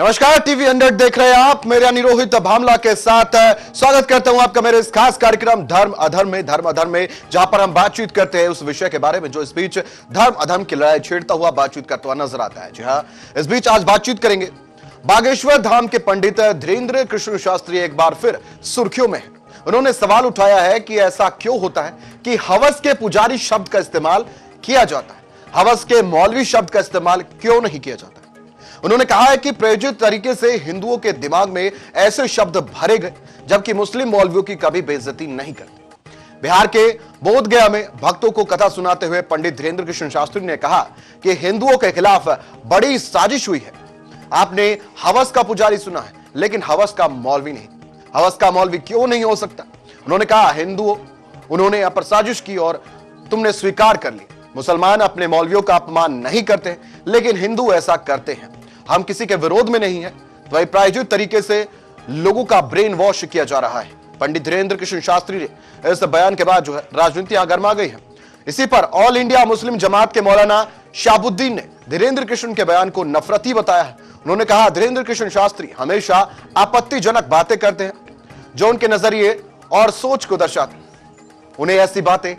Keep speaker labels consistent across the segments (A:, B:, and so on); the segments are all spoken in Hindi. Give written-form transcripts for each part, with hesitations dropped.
A: नमस्कार, टीवी 100 देख रहे हैं आप। मेरे यानी रोहित भामला के साथ स्वागत करता हूं आपका मेरे इस खास कार्यक्रम धर्म अधर्म में, जहां पर हम बातचीत करते हैं उस विषय के बारे में जो इस बीच धर्म अधर्म की लड़ाई छेड़ता हुआ बातचीत करता हुआ नजर आता है। जी हां, इस बीच आज बातचीत करेंगे बागेश्वर धाम के पंडित धीरेंद्र कृष्ण शास्त्री एक बार फिर सुर्खियों में है। उन्होंने सवाल उठाया है कि ऐसा क्यों होता है कि हवस के पुजारी शब्द का इस्तेमाल किया जाता है, हवस के मौलवी शब्द का इस्तेमाल क्यों नहीं किया जाता। उन्होंने कहा है कि प्रायोजित तरीके से हिंदुओं के दिमाग में ऐसे शब्द भरे गए जबकि मुस्लिम मौलवियों की कभी बेइज्जती नहीं करते। बिहार के बोधगया में भक्तों को कथा सुनाते हुए पंडित धीरेंद्र कृष्ण शास्त्री ने कहा कि हिंदुओं के खिलाफ बड़ी साजिश हुई है। आपने हवस का पुजारी सुना है लेकिन हवस का मौलवी नहीं। हवस का मौलवी क्यों नहीं हो सकता? उन्होंने कहा हिंदुओं उन्होंने यहाँ पर साजिश की और तुमने स्वीकार कर ली। मुसलमान अपने मौलवियों का अपमान नहीं करते लेकिन हिंदू ऐसा करते हैं। हम किसी के विरोध में नहीं है, वही प्रायोजित तरीके से लोगों का ब्रेन वॉश किया जा रहा है। पंडित धीरेंद्र कृष्ण शास्त्री ने इस बयान के बाद जो है राजनीति गर्मा गई है। इसी पर ऑल इंडिया मुस्लिम जमात के मौलाना शाहबुद्दीन ने धीरेंद्र कृष्ण के बयान को नफरती बताया है। उन्होंने कहा धीरेंद्र कृष्ण शास्त्री हमेशा आपत्तिजनक बातें करते हैं जो उनके नजरिए और सोच को दर्शाते हैं। उन्हें ऐसी बातें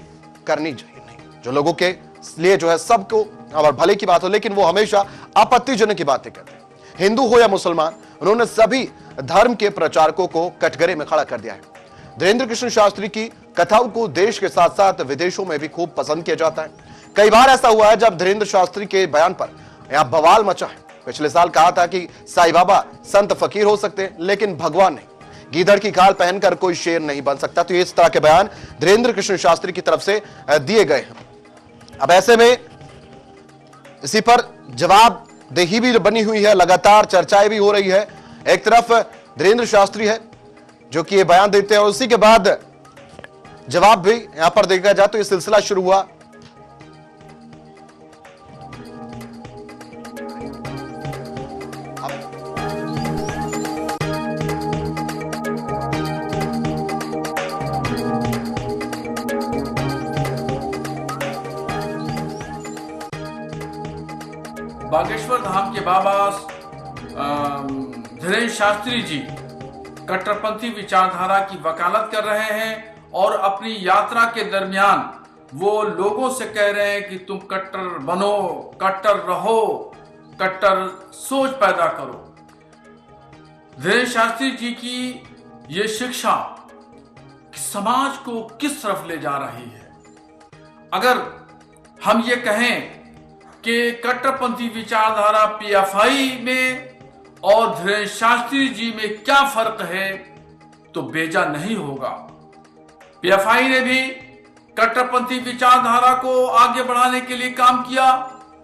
A: करनी चाहिए नहीं जो लोगों के लिए जो है सबको और भले की बात हो, लेकिन वो हमेशा आपत्तिजनक की बातें करते हैं। हिंदू हो या मुसलमान, उन्होंने सभी धर्म के प्रचारकों को कटघरे में खड़ा कर दिया है। धीरेंद्र कृष्ण शास्त्री की कथाओं को देश के साथ साथ विदेशों में भी खूब पसंद किया जाता है। कई बार ऐसा हुआ है जब धीरेंद्र शास्त्री के बयान पर यहां बवाल मचा है। पिछले साल कहा था कि साईं बाबा संत फकीर हो सकते हैं लेकिन भगवान नहीं, गीदड़ की खाल पहनकर कोई शेर नहीं बन सकता। तो इस तरह के बयान धीरेंद्र कृष्ण शास्त्री की तरफ से दिए गए हैं। अब ऐसे में इसी पर जवाबदेही भी बनी हुई है, लगातार चर्चाएं भी हो रही है। एक तरफ धीरेंद्र शास्त्री है जो कि ये बयान देते हैं और उसी के बाद जवाब भी यहां पर देखा जाए तो ये सिलसिला शुरू हुआ।
B: बागेश्वर धाम के बाबा धीरेंद्र शास्त्री जी कट्टरपंथी विचारधारा की वकालत कर रहे हैं और अपनी यात्रा के दरमियान वो लोगों से कह रहे हैं कि तुम कट्टर बनो, कट्टर रहो, कट्टर सोच पैदा करो। धीरेंद्र शास्त्री जी की ये शिक्षा समाज को किस तरफ ले जा रही है? अगर हम ये कहें कि कट्टरपंथी विचारधारा पीएफआई में और धीरेंद्र शास्त्री जी में क्या फर्क है तो बेजा नहीं होगा। पीएफआई ने भी कट्टरपंथी विचारधारा को आगे बढ़ाने के लिए काम किया।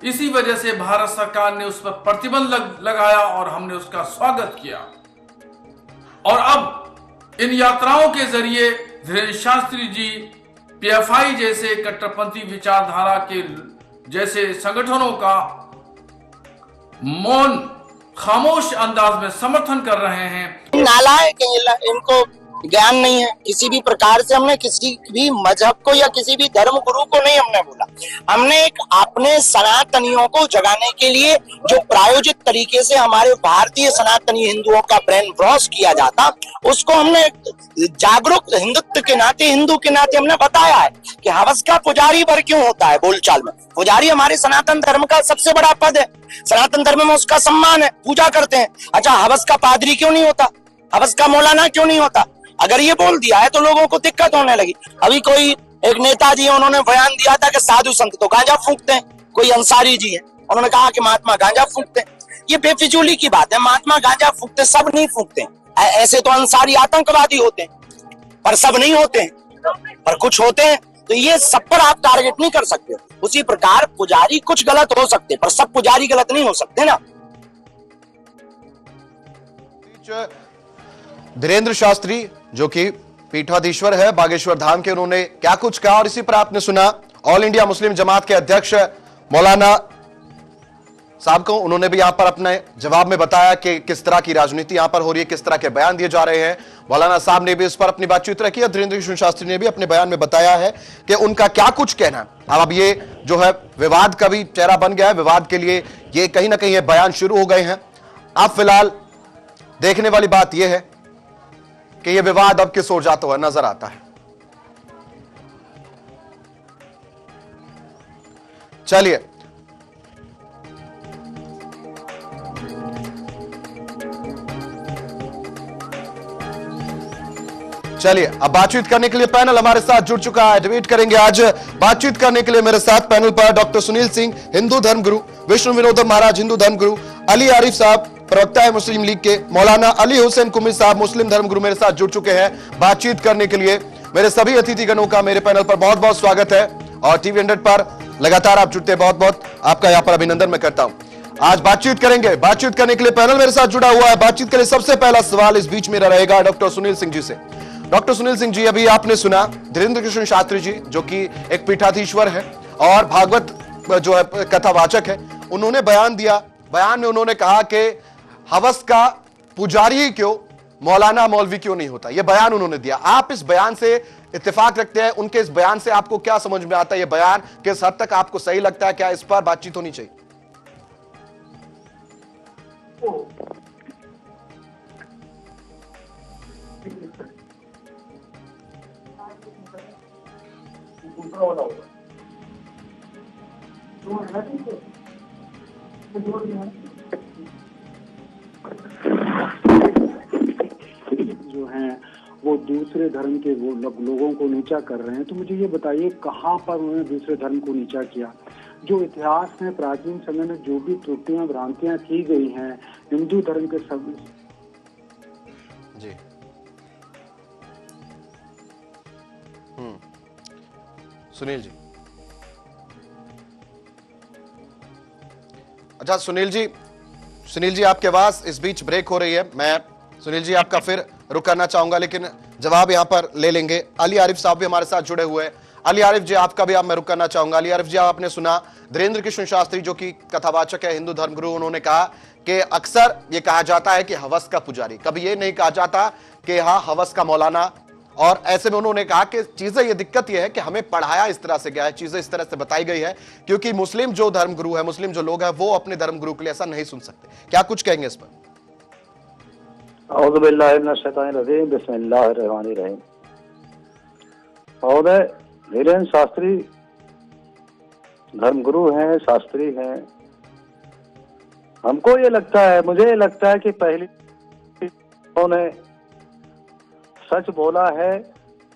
B: इसी वजह से भारत सरकार ने उस पर प्रतिबंध लगाया और हमने उसका स्वागत किया। और अब इन यात्राओं के जरिए धीरेंद्र शास्त्री जी पीएफआई जैसे कट्टरपंथी विचारधारा के जैसे संगठनों का मौन खामोश अंदाज में समर्थन कर रहे हैं।
C: नालायक इनको ज्ञान नहीं है किसी भी प्रकार से। हमने किसी भी मजहब को या किसी भी धर्म गुरु को नहीं हमने बोला। हमने एक अपने सनातनियों को जगाने के लिए जो प्रायोजित तरीके से हमारे भारतीय सनातनी हिंदुओं का ब्रेन वॉश किया जाता, उसको हमने जागरूक हिंदुत्व के नाते, हिंदू के नाते हमने बताया है कि हवस का पुजारी पर क्यों होता है। बोलचाल में पुजारी हमारे सनातन धर्म का सबसे बड़ा पद है, सनातन धर्म में उसका सम्मान है, पूजा करते हैं। अच्छा, हवस का पादरी क्यों नहीं होता? हवस का मौलाना क्यों नहीं होता? अगर ये बोल दिया है तो लोगों को दिक्कत होने लगी। अभी कोई एक नेताजी है, उन्होंने बयान दिया था कि साधु संत तो गांजा फूंकते हैं। कोई अंसारी जी है, उन्होंने कहा कि महात्मा गांजा फूंकते हैं। ये बेफिजूली की बात है। महात्मा गांजा फूंकते, सब नहीं फूंकते हैं। ऐसे तो अंसारी आतंकवादी होते हैं पर सब नहीं होते हैं, पर कुछ होते हैं। तो ये सब पर आप टारगेट नहीं कर सकते। उसी प्रकार पुजारी कुछ गलत हो सकते पर सब पुजारी गलत नहीं हो सकते ना।
A: धीरेंद्र शास्त्री जो कि पीठाधीश्वर है बागेश्वर धाम के, उन्होंने क्या कुछ कहा और इसी पर आपने सुना ऑल इंडिया मुस्लिम जमात के अध्यक्ष मौलाना साहब को। उन्होंने भी यहां पर अपने जवाब में बताया कि किस तरह की राजनीति यहां पर हो रही है, किस तरह के बयान दिए जा रहे हैं। मौलाना साहब ने भी इस पर अपनी बातचीत रखी है। धीरेंद्र कृष्ण शास्त्री ने भी अपने बयान में बताया है कि उनका क्या कुछ कहना है। अब ये जो है विवाद का भी चेहरा बन गया है। विवाद के लिए ये कहीं ना कहीं ये बयान शुरू हो गए हैं। अब फिलहाल देखने वाली बात यह है कि यह विवाद अब किस ओर जाता हुआ नजर आता है। चलिए अब बातचीत करने के लिए पैनल हमारे साथ जुड़ चुका है। डिबेट करेंगे आज। बातचीत करने के लिए मेरे साथ पैनल पर डॉक्टर सुनील सिंह, हिंदू धर्मगुरु, विष्णु विनोदम महाराज, हिंदू धर्मगुरु, अली आरिफ साहब, प्रवक्ता है मुस्लिम लीग के, मौलाना अली हुसैन कुमी साहब, मुस्लिम धर्मगुरु, मेरे साथ जुड़ चुके हैं बातचीत करने के लिए। मेरे सभी अतिथिगणों का मेरे पैनल पर बहुत बहुत स्वागत है और टीवी 100 पर लगातार आप जुड़ते हैं, बहुत बहुत आपका यहां पर अभिनंदन मैं करता हूं। आज बातचीत करेंगे। बातचीत करने के लिए पैनल मेरे साथ जुड़ा हुआ है। बातचीत के लिए सबसे पहला सवाल इस बीच मेरा रहेगा डॉक्टर सुनील सिंह जी से। डॉक्टर सुनील सिंह जी, अभी आपने सुना धीरेन्द्र कृष्ण शास्त्री जी जो कि एक पीठाधीश्वर है और भागवत जो है कथावाचक है, उन्होंने बयान दिया। बयान में उन्होंने कहा कि हवस का पुजारी ही क्यों, मौलाना मौलवी क्यों नहीं होता। यह बयान उन्होंने दिया। आप इस बयान से इत्तेफाक रखते हैं? उनके इस बयान से आपको क्या समझ में आता है? यह बयान किस हद तक आपको सही लगता है? क्या इस पर बातचीत होनी चाहिए?
D: जो हैं वो दूसरे धर्म के वो लोगों को नीचा कर रहे हैं, तो मुझे ये बताइए कहाँ पर उन्होंने दूसरे धर्म को नीचा किया? जो इतिहास में प्राचीन समय में जो भी त्रुटियां भ्रांतियां की गई हैं हिंदू धर्म के सब
A: जी सुनील जी। अच्छा सुनील जी आपकी आवाज इस बीच ब्रेक हो रही है। मैं सुनील जी आपका फिर रुक करना चाहूंगा, लेकिन जवाब यहां पर ले लेंगे। अली आरिफ साहब भी हमारे साथ जुड़े हुए हैं। अली आरिफ जी आपका भी मैं रुक करना चाहूंगा। अली आरिफ जी, आपने सुना धीरेन्द्र कृष्ण शास्त्री जो कि कथावाचक है, हिंदू धर्मगुरु, उन्होंने कहा कि अक्सर ये कहा जाता है कि हवस का पुजारी, कभी ये नहीं कहा जाता कि हाँ हवस का मौलाना। और ऐसे में उन्होंने कहा कि चीजें, ये दिक्कत ये है कि हमें पढ़ाया इस तरह से गया है, चीजें इस तरह से बताई गई है, क्योंकि मुस्लिम जो धर्मगुरु है, मुस्लिम जो लोग हैं, वो अपने धर्मगुरु के लिए ऐसा नहीं सुन सकते। क्या कुछ कहेंगे इस पर?
E: बिस्मिल्लाहिर्रहमानिर्रहीम। महोदय, धीरेन्द्र शास्त्री धर्मगुरु हैं, शास्त्री हैं। हमको ये लगता है, मुझे ये लगता है कि पहली उन्होंने सच बोला है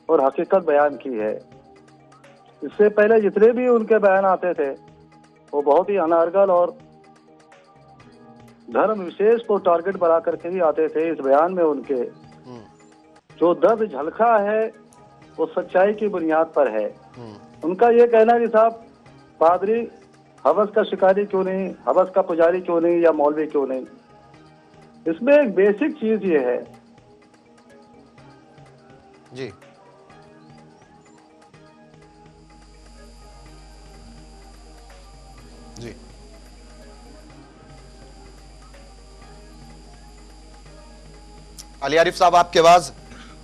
E: और हकीकत बयान की है। इससे पहले जितने भी उनके बयान आते थे वो बहुत ही अनारगल और धर्म विशेष को टारगेट बना करके ही आते थे। इस बयान में उनके जो दर्द झलका है वो सच्चाई की बुनियाद पर है। उनका ये कहना है कि साहब पादरी हवस का शिकारी क्यों नहीं, हवस का पुजारी क्यों नहीं, या मौलवी क्यों नहीं। इसमें एक बेसिक चीज ये है
A: जी जी अली आरिफ साहब, आपकी आवाज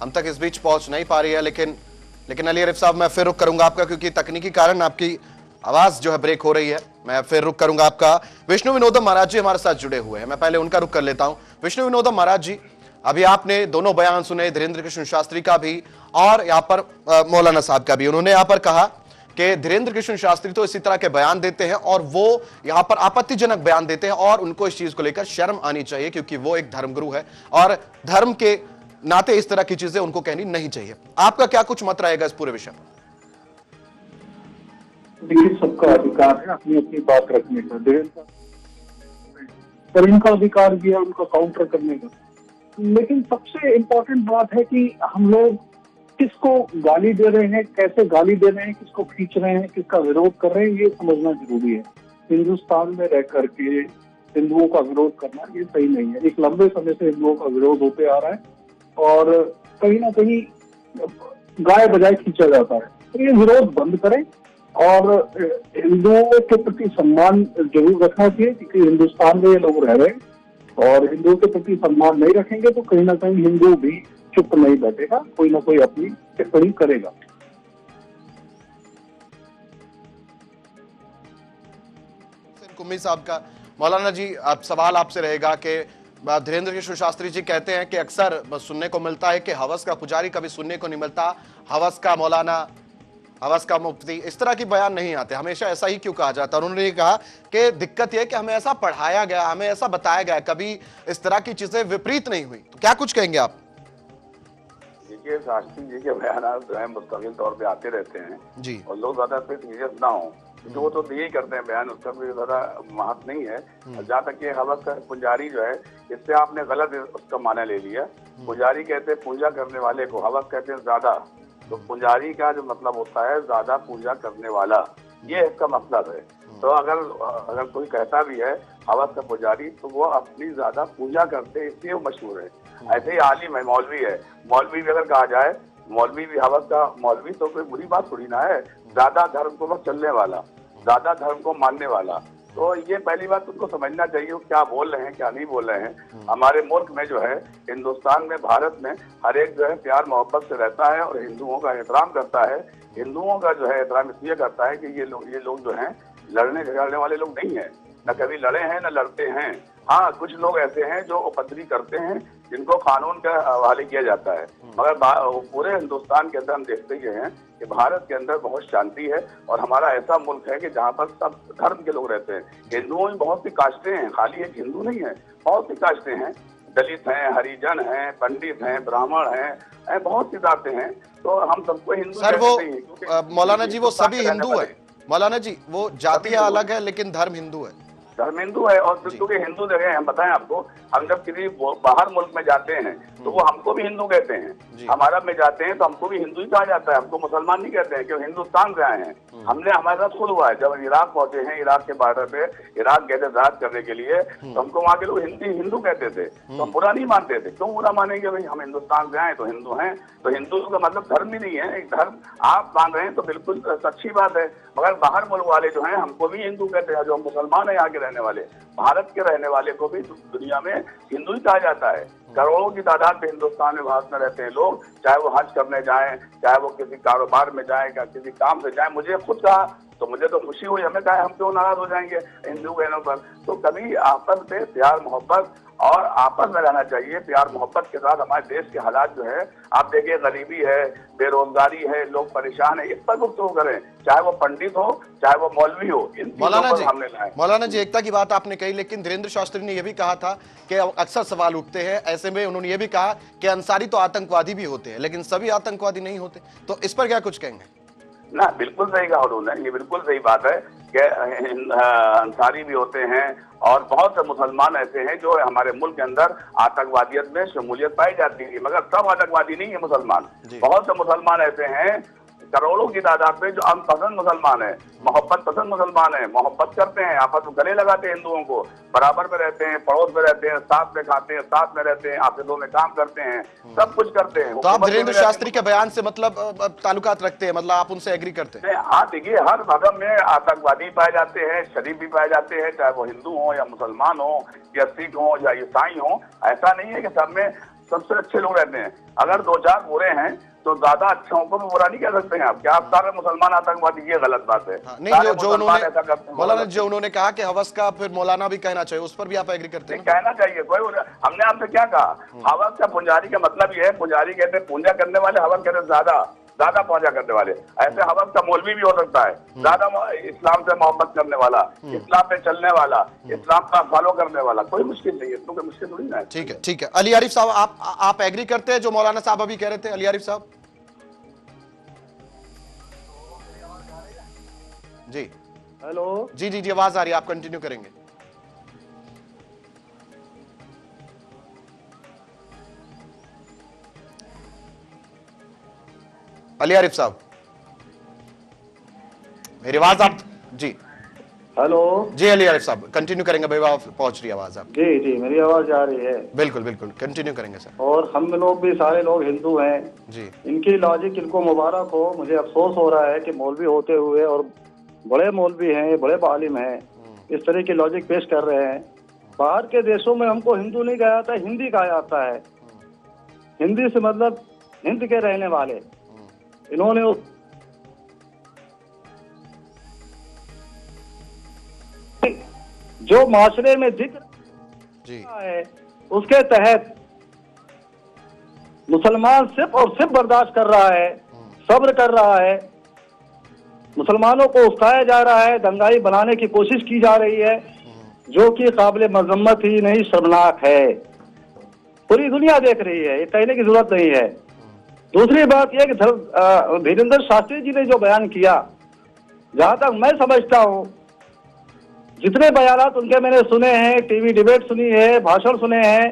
A: हम तक इस बीच पहुंच नहीं पा रही है, लेकिन अली आरिफ साहब मैं फिर रुक करूंगा आपका, क्योंकि तकनीकी कारण आपकी आवाज जो है ब्रेक हो रही है। मैं फिर रुक करूंगा आपका। विष्णु विनोदम महाराज जी हमारे साथ जुड़े हुए हैं, मैं पहले उनका रुक कर लेता हूं। विष्णु विनोदम महाराज जी, अभी आपने दोनों बयान सुने, धीरेन्द्र कृष्ण शास्त्री का भी और यहाँ पर मौलाना साहब का भी। उन्होंने यहाँ पर कहा कि धीरेन्द्र कृष्ण शास्त्री तो इसी तरह के बयान देते हैं और वो यहाँ पर आपत्तिजनक बयान देते हैं और उनको इस चीज को लेकर शर्म आनी चाहिए, क्योंकि वो एक धर्मगुरु है और धर्म के नाते इस तरह की चीजें उनको कहनी नहीं चाहिए। आपका क्या कुछ मत रहेगा इस पूरे विषय पर?
D: देखिए, सबका अधिकार है अपनी अपनी बात रखने का, पर इनका अधिकार भी है उनका काउंटर करने का। लेकिन सबसे इम्पोर्टेंट बात है कि हम लोग किसको गाली दे रहे हैं, कैसे गाली दे रहे हैं, किसको खींच रहे हैं, किसका विरोध कर रहे हैं, ये समझना जरूरी है। हिंदुस्तान में रह करके हिंदुओं का विरोध करना ये सही नहीं है। एक लंबे समय से हिंदुओं का विरोध होते आ रहा है और कहीं ना कहीं गाय बजाय खींचा जाता है। तो ये विरोध बंद करें और हिंदुओं के प्रति सम्मान जरूर रखना चाहिए, क्योंकि हिंदुस्तान में ये लोग रह रहे हैं और हिंदुओं के प्रति सम्मान नहीं रखेंगे तो कहीं ना कहीं हिंदू भी चुप नहीं बैठेगा, कोई ना कोई अपनी टिप्पणी करेगा।
A: कुम्मी साहब का, मौलाना जी, आप सवाल आपसे रहेगा कि धीरेन्द्र किशोर शास्त्री जी कहते हैं कि अक्सर सुनने को मिलता है कि हवस का पुजारी, कभी सुनने को नहीं मिलता हवस का मौलाना, हवस का मुफ्ती, इस तरह की बयान नहीं आते। हमेशा ऐसा ही क्यों कहा जाता है? उन्होंने ये कहा कि दिक्कत यह है कि हमें ऐसा पढ़ाया गया, हमें ऐसा बताया गया, कभी इस तरह की चीजें विपरीत नहीं हुई। तो क्या कुछ कहेंगे आप?
F: देखिए, शास्त्री जी के बयान जो है मुस्तकिल तौर पे आते रहते हैं
A: जी।
F: और लोग ज्यादा पे सीरियस ना हो, क्योंकि वो तो यही करते हैं बयान, उसका कोई ज्यादा महत्व नहीं है। जहाँ तक ये हवस का पुजारी जो है, इससे आपने गलत उसका माना ले लिया। पुजारी कहते हैं पूजा करने वाले को, हवस कहते हैं ज्यादा। तो पुजारी का जो मतलब होता है ज्यादा पूजा करने वाला, ये इसका मतलब है। तो अगर कोई कहता भी है हवस का पुजारी, तो वो अपनी ज्यादा पूजा करते हैं, इसलिए वो मशहूर है। ऐसे ही आलिम है, मौलवी है, मौलवी भी अगर कहा जाए मौलवी भी हवस का मौलवी, तो कोई बुरी बात थोड़ी ना है। ज्यादा धर्म को बस चलने वाला, ज्यादा धर्म को मानने वाला। तो ये पहली बात उनको समझना चाहिए वो क्या बोल रहे हैं, क्या नहीं बोल रहे हैं। हमारे मुल्क में जो है, हिंदुस्तान में, भारत में हर एक जो है प्यार मोहब्बत से रहता है और हिंदुओं का एहतराम करता है। हिंदुओं का जो है एहतराम इसलिए करता है कि ये लोग जो हैं लड़ने झगड़ने वाले लोग नहीं है, न कभी लड़े हैं न लड़ते हैं। हाँ, कुछ लोग ऐसे हैं जो उपद्रवी करते हैं, जिनको कानून का हवाले किया जाता है। मगर पूरे हिंदुस्तान के अंदर हम देखते ही हैं कि भारत के अंदर बहुत शांति है और हमारा ऐसा मुल्क है कि जहाँ पर सब धर्म के लोग रहते हैं। हिंदुओं में बहुत सी कास्टें हैं, खाली एक हिंदू नहीं है, बहुत सी कास्टें हैं। दलित हैं, हरिजन हैं, पंडित हैं, ब्राह्मण हैं, बहुत सी जातें हैं। तो हम सबको हिंदू
A: सर वो
F: नहीं,
A: मौलाना जी वो सभी हिंदू है। मौलाना जी वो जातियां अलग है लेकिन धर्म हिंदू है।
F: धर्म हिंदू है। और क्योंकि हिंदू जगह हम बताएं आपको, हम जब किसी बाहर मुल्क में जाते हैं तो वो हमको भी हिंदू कहते हैं। हम अरब में जाते हैं तो हमको भी हिंदू ही कहा जाता है, हमको मुसलमान नहीं कहते हैं, क्योंकि हिंदुस्तान से आए हैं। हमने हमारे साथ खुद हुआ है, जब इराक पहुंचे हैं, इराक के बॉर्डर पे इराक गए थे जहाज करने के लिए, तो हमको वहाँ के लोग हिंदू कहते थे, तो हम बुरा नहीं मानते थे। क्यों बुरा मानेंगे भाई, हम हिंदुस्तान से आए तो हिंदू हैं। तो हिंदू का मतलब धर्म भी नहीं है, एक धर्म आप मान रहे हैं तो बिल्कुल अच्छी बात है। मगर बाहर मुल्क वाले जो हैं हमको भी हिंदू कहते हैं, जो हम मुसलमान है यहाँ के रहने वाले, भारत के रहने वाले को भी दुनिया में हिंदू ही कहा जाता है। करोड़ों की तादाद में हिंदुस्तान में, भारत में रहते हैं लोग, चाहे वो हज करने जाएं, चाहे वो किसी कारोबार में जाएं, या किसी काम से जाएं। मुझे खुद कहा तो मुझे तो खुशी हुई, हमें कहा हम क्यों नाराज हो जाएंगे हिंदू कहने पर। तो कभी आपस में प्यार मोहब्बत और आपस में रहना चाहिए। प्यार मोहब्बत के साथ हमारे देश के हालात जो है, आप देखिए गरीबी है, बेरोजगारी है, लोग परेशान है, इस पर गुफ्तगू करें, चाहे वो पंडित हो चाहे वो मौलवी हो।
A: मौलाना जी एकता की बात आपने कही, लेकिन धीरेन्द्र शास्त्री ने यह भी कहा था कि अक्सर सवाल उठते हैं ऐसे में, उन्होंने ये भी कहा कि अंसारी तो आतंकवादी भी होते हैं लेकिन सभी आतंकवादी नहीं होते। तो इस पर क्या कुछ कहेंगे?
F: ना, बिल्कुल सही कहा उन्होंने, ये बिल्कुल सही बात है कि अंसारी भी होते हैं और बहुत से मुसलमान ऐसे हैं जो हमारे मुल्क के अंदर आतंकवादियत में शमूलियत पाई जाती है। मगर सब आतंकवादी नहीं है मुसलमान। बहुत से मुसलमान ऐसे हैं, करोड़ों की तादाद में, जो हम पसंद मुसलमान है, मोहब्बत पसंद मुसलमान है, मोहब्बत करते हैं, आपस में गले लगाते हैं, हिंदुओं को बराबर में रहते हैं, पड़ोस में रहते हैं, साथ में खाते हैं, साथ में रहते हैं, आफिसों में काम करते हैं, सब कुछ करते हैं।
A: तो आप धीरेन्द्र शास्त्री के बयान से मतलब ताल्लुकात रखते हैं, मतलब आप उनसे एग्री करते हैं?
F: हाँ, देखिए हर धर्म में आतंकवादी पाए जाते हैं, शरीफ भी पाए जाते हैं, चाहे वो हिंदू हो या मुसलमान हो या सिख हो या ईसाई हो। ऐसा नहीं है कि सब में सबसे अच्छे लोग रहते हैं। अगर दो चार बुरे हैं तो ज्यादा अच्छों को भी बुरा नहीं कह सकते हैं आप। क्या आप सारे मुसलमान आतंकवादी, ये गलत बात है।
A: नहीं, जो उन्होंने मौलाना जो उन्होंने कहा कि हवस का फिर मौलाना भी कहना चाहिए, उस पर भी आप एग्री करते हैं?
F: कहना चाहिए, कोई हमने आपसे क्या कहा? हवस का पुजारी का मतलब ये है, पुजारी कहते हैं पूजा करने वाले, हवस कहते हैं ज्यादा पूजा करने वाले। ऐसे हवस का मौलवी भी हो सकता है, ज्यादा इस्लाम से मोहब्बत करने वाला, इस्लाम पे चलने वाला, इस्लाम का फॉलो करने वाला। कोई मुश्किल नहीं है, तो कोई मुश्किल थोड़ी ना है।
A: ठीक है, ठीक है। अली आरिफ साहब, आप एग्री करते हैं जो मौलाना साहब अभी कह रहे थे? अली आरिफ साहब जी।
E: हेलो
A: जी जी जी, आवाज आ रही है, आप कंटिन्यू करेंगे। अली आरिफ साहब मेरी आवाज आप जी?
E: हेलो
A: जी अली आरिफ साहब कंटिन्यू करेंगे, भाई पहुंच रही है आवाज आप?
E: जी जी, मेरी आवाज आ रही है?
A: बिल्कुल बिल्कुल कंटिन्यू करेंगे सर।
E: और हम लोग भी सारे लोग हिंदू हैं
A: जी।
E: इनकी लॉजिक इनको मुबारक हो। मुझे अफसोस हो रहा है कि मौलवी होते हुए, और बड़े मौलवी हैं, बड़े आलिम हैं, इस तरह की लॉजिक पेश कर रहे हैं। बाहर के देशों में हमको हिंदू नहीं कहा जाता, हिंदी कहा जाता है। हिंदी से मतलब हिंद के रहने वाले। इन्होंने जो माशरे में जिक्र
A: जी
E: है उसके तहत मुसलमान सिर्फ और सिर्फ बर्दाश्त कर रहा है, सब्र कर रहा है। मुसलमानों को उकसाया जा रहा है, दंगाई बनाने की कोशिश की जा रही है, जो कि काबिल मजम्मत ही नहीं शर्मनाक है। पूरी दुनिया देख रही है, ये कहने की जरूरत नहीं है। दूसरी बात यह कि धीरेन्द्र शास्त्री जी ने जो बयान किया, जहां तक मैं समझता हूं, जितने बयानात उनके मैंने सुने हैं, टीवी डिबेट सुनी है, भाषण सुने हैं,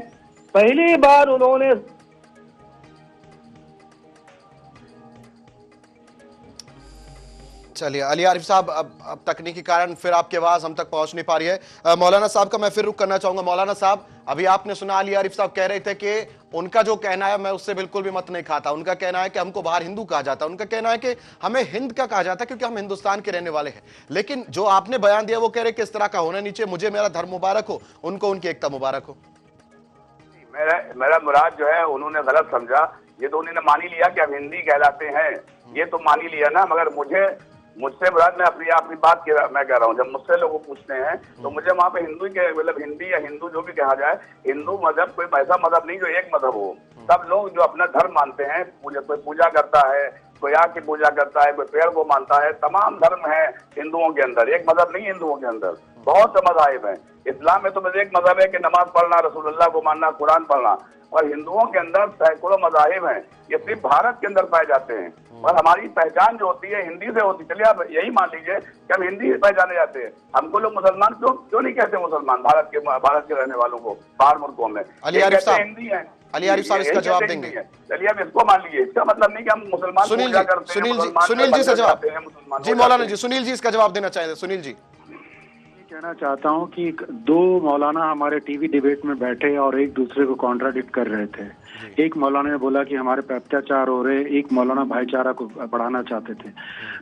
E: पहली बार उन्होंने
A: चलिए अली आरिफ साहब, अब तकनीकी कारण फिर आपकी आवाज हम तक पहुंच नहीं पा रही है। मौलाना साहब का मैं फिर रुख करना चाहूंगा। मौलाना साहब, अभी आपने सुना अली आरिफ साहब कह रहे थे कि उनका जो कहना है मैं उससे बिल्कुल भी मत नहीं खाता। उनका कहना है कि हमको बाहर हिंदू कहा जाता है, उनका कहना है कि हमें हिंद का कहा जाता है क्योंकि हम हिंदुस्तान के रहने वाले हैं। लेकिन जो आपने बयान दिया वो कह रहे किस तरह का होना नीचे, मुझे मेरा धर्म मुबारक हो, उनको उनकी एकता मुबारक हो।
F: मेरा मुराद जो है उन्होंने गलत समझा। ये तो उन्होंने मान ही लिया कि हम हिंदी कहलाते हैं, ये तो मान ही लिया ना। मगर मुझसे मुराद, मैं अपनी बात मैं कह रहा हूँ, जब मुझसे लोग पूछते हैं तो मुझे वहाँ पे हिंदू के मतलब हिंदी या हिंदू जो भी कहा जाए, हिंदू मजहब कोई ऐसा मजहब नहीं जो एक मजहब हो। सब लोग जो अपना धर्म मानते हैं, कोई पूजा करता है, कोई आग की पूजा करता है, कोई पेड़ को मानता है। तमाम धर्म है हिंदुओं के अंदर, एक मजहब नहीं हिंदुओं के अंदर, बहुत से मज़ाहिब हैं। इस्लाम में तो बस एक मजहब है कि नमाज पढ़ना, रसूलुल्लाह को मानना, कुरान पढ़ना। और हिंदुओं के अंदर सैकड़ों मज़ाहिब हैं, ये सिर्फ भारत के अंदर पाए जाते हैं। और हमारी पहचान जो होती है हिंदी से होती है। चलिए आप यही मान लीजिए कि हम हिंदी से पहचाने जाते हैं। हमको लोग मुसलमान क्यों नहीं कहते मुसलमान, भारत के रहने वालों को बाहर मुल्कों में
A: अली आरिफ साहब,
F: हिंदी है।
A: अली आरिफ साहब इसका जवाब देंगे।
F: चलिए आप इसको मान लीजिए, इसका मतलब नहीं कि हम मुसलमान
A: सुनील जी से जवाब जी, मौलाना जी, सुनील जी इसका जवाब देना चाहेंगे। सुनील जी,
D: कहना चाहता हूं कि दो मौलाना हमारे टीवी डिबेट में बैठे और एक दूसरे को कॉन्ट्राडिक्ट कर रहे थे। एक मौलाना ने बोला कि हमारे पे अत्याचार हो रहे, एक मौलाना भाईचारा को बढ़ाना चाहते थे।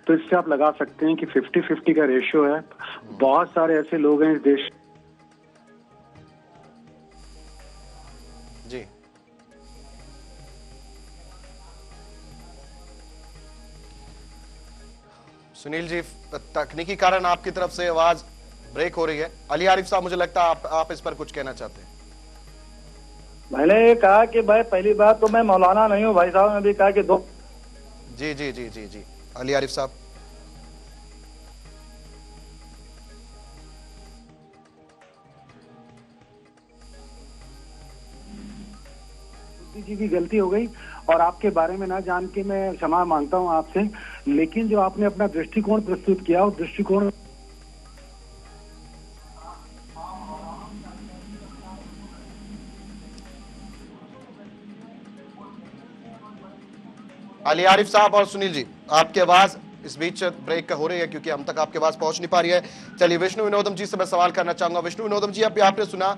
D: तो इससे आप लगा सकते हैं कि 50-50 का रेशियो है। बहुत सारे ऐसे लोग हैं इस देश।
A: जी सुनील जी, तकनीकी कारण आपकी तरफ से आवाज ब्रेक हो रही है। अली आरिफ साहब, मुझे लगता है आप इस पर कुछ कहना चाहते हैं।
E: मैंने ये कहा कि भाई पहली बात तो मैं मौलाना नहीं हूँ, भाई साहब ने भी कहा कि दो।
A: जी जी जी जी जी अली आरिफ साहब,
D: जी की गलती हो गई और आपके बारे में ना जान के मैं क्षमा मांगता हूं आपसे। लेकिन जो आपने अपना दृष्टिकोण प्रस्तुत किया, उस दृष्टिकोण
A: अली आरिफ साहब और सुनील जी, आपकी आवाज इस बीच ब्रेक हो रही है क्योंकि हम तक आपके आवाज पहुंच नहीं पा रही है। चलिए विष्णु विनोदम जी से मैं सवाल करना चाहूंगा। विष्णु विनोदम जी, अभी आपने सुना